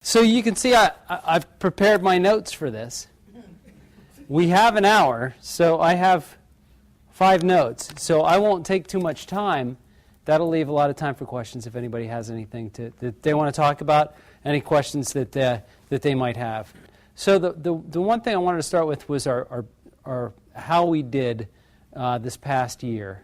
So you can see I've prepared my notes for this. We have an hour, so I have 5 notes. So I won't take too much time. That'll leave a lot of time for questions if anybody has anything that they want to talk about, any questions that they might have. So the one thing I wanted to start with was our how we did this past year.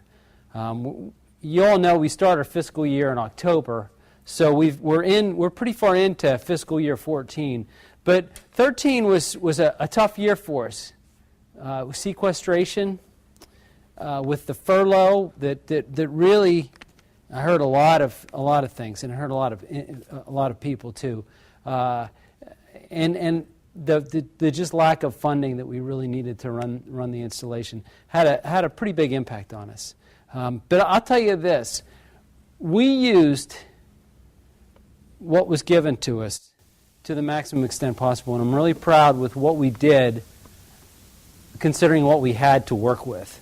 You all know we start our fiscal year in October, so we're pretty far into fiscal year 14. But 13 was a tough year for us. With sequestration, with the furlough, that really I heard a lot of things, and I heard a lot of people too, and the just lack of funding that we really needed to run the installation had a pretty big impact on us. But I'll tell you this: we used what was given to us to the maximum extent possible, and I'm really proud with what we did, considering what we had to work with.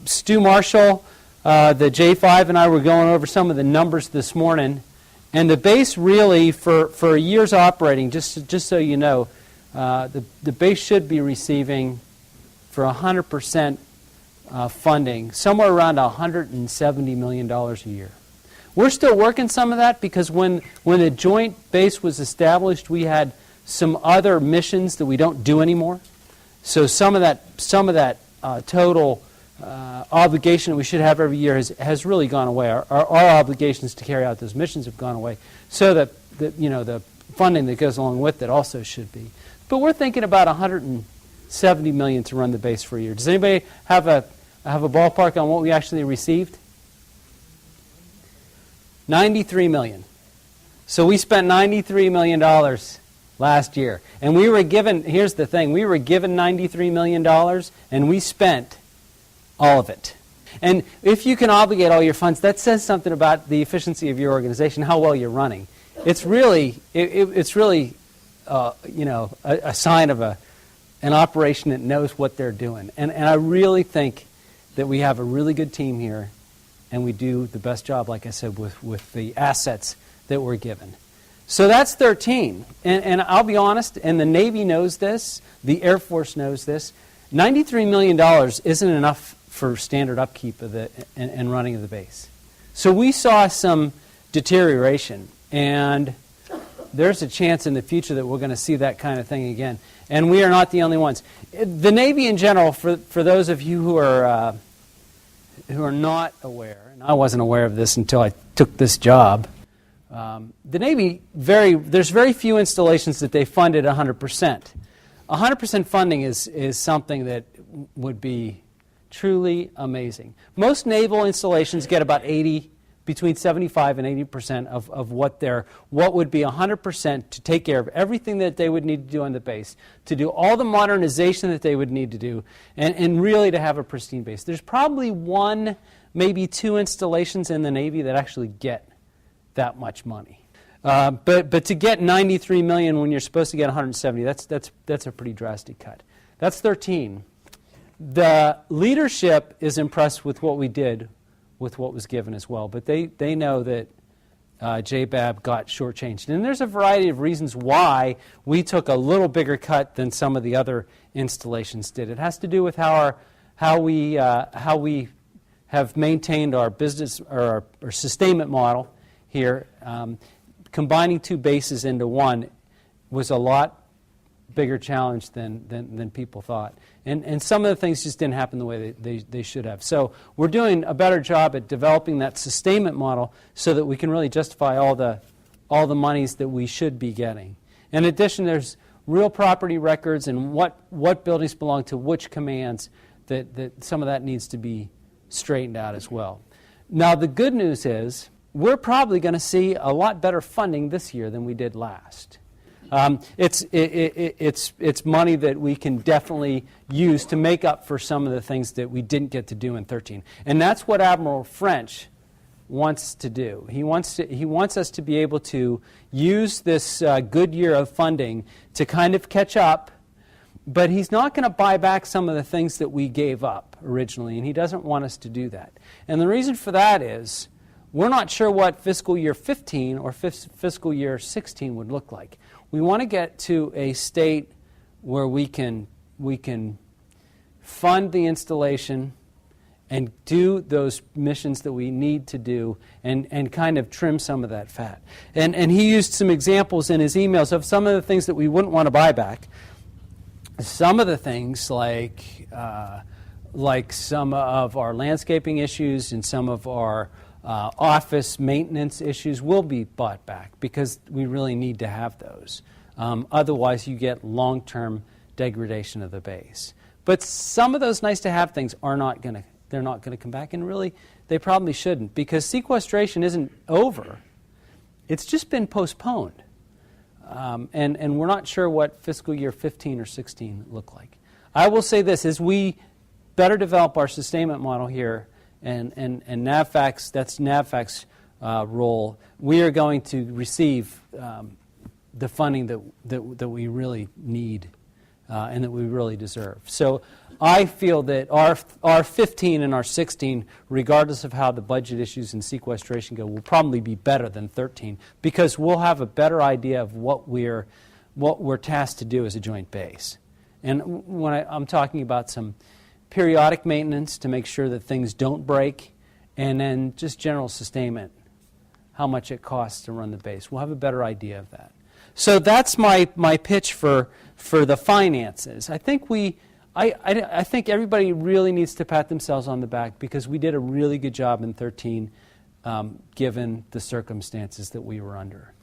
Stu Marshall, the J5, and I were going over some of the numbers this morning, and the base really, for a year's operating, just so you know, the base should be receiving for 100% funding somewhere around $170 million a year. We're still working some of that because when the joint base was established, we had some other missions that we don't do anymore. So some of that total obligation that we should have every year has really gone away. Our obligations to carry out those missions have gone away. So that the funding that goes along with it also should be. But we're thinking about $170 million to run the base for a year. Does anybody have a ballpark on what we actually received? $93 million. So we spent $93 million last year. And we were given, here's the thing, we were given $93 million and we spent all of it. And if you can obligate all your funds, that says something about the efficiency of your organization, how well you're running. It's really, a sign of an operation that knows what they're doing. And I really think that we have a really good team here, and we do the best job, like I said, with the assets that we're given. So that's 13. And I'll be honest, and the Navy knows this, the Air Force knows this, $93 million isn't enough for standard upkeep of and running of the base. So we saw some deterioration, and there's a chance in the future that we're going to see that kind of thing again. And we are not the only ones. The Navy in general, for those of you who are not aware, and I wasn't aware of this until I took this job, the Navy, there's very few installations that they fund at 100%. 100% funding is something that would be truly amazing. Most naval installations get about between 75 and 80% of what would be 100% to take care of everything that they would need to do on the base, to do all the modernization that they would need to do, and really to have a pristine base. There's probably 1, maybe 2 installations in the Navy that actually get that much money. But to get $93 million when you're supposed to get $170, that's a pretty drastic cut. That's 13. The leadership is impressed with what we did with what was given as well, but they know that JBAB got shortchanged. And there's a variety of reasons why we took a little bigger cut than some of the other installations did. It has to do with how we have maintained our business or our sustainment model here. Combining 2 bases into one was a lot bigger challenge than people thought. And some of the things just didn't happen the way they should have. So we're doing a better job at developing that sustainment model so that we can really justify all the monies that we should be getting. In addition, there's real property records and what buildings belong to which commands that some of that needs to be straightened out as well. Now the good news is we're probably going to see a lot better funding this year than we did last. It's money that we can definitely use to make up for some of the things that we didn't get to do in 13. And that's what Admiral French wants to do. He wants us to be able to use this good year of funding to kind of catch up, but he's not going to buy back some of the things that we gave up originally, and he doesn't want us to do that. And the reason for that is we're not sure what fiscal year 15 or fiscal year 16 would look like. We want to get to a state where we can fund the installation and do those missions that we need to do and kind of trim some of that fat. And he used some examples in his emails of some of the things that we wouldn't want to buy back. Some of the things like some of our landscaping issues and some of our office maintenance issues will be bought back because we really need to have those. Otherwise, you get long-term degradation of the base. But some of those nice-to-have things are not going to. They're not going to come back, and really, they probably shouldn't because sequestration isn't over. It's just been postponed, and we're not sure what fiscal year 15 or 16 look like. I will say this: as we better develop our sustainment model here, and NAVFAC's, that's NAVFAC's role, we are going to receive the funding that we really need and that we really deserve. So I feel that our 15 and our 16, regardless of how the budget issues and sequestration go, will probably be better than 13 because we'll have a better idea of what we're tasked to do as a joint base. And when I'm talking about some periodic maintenance to make sure that things don't break, and then just general sustainment, how much it costs to run the base. We'll have a better idea of that. So that's my pitch for the finances. I think I think everybody really needs to pat themselves on the back because we did a really good job in 13 given the circumstances that we were under.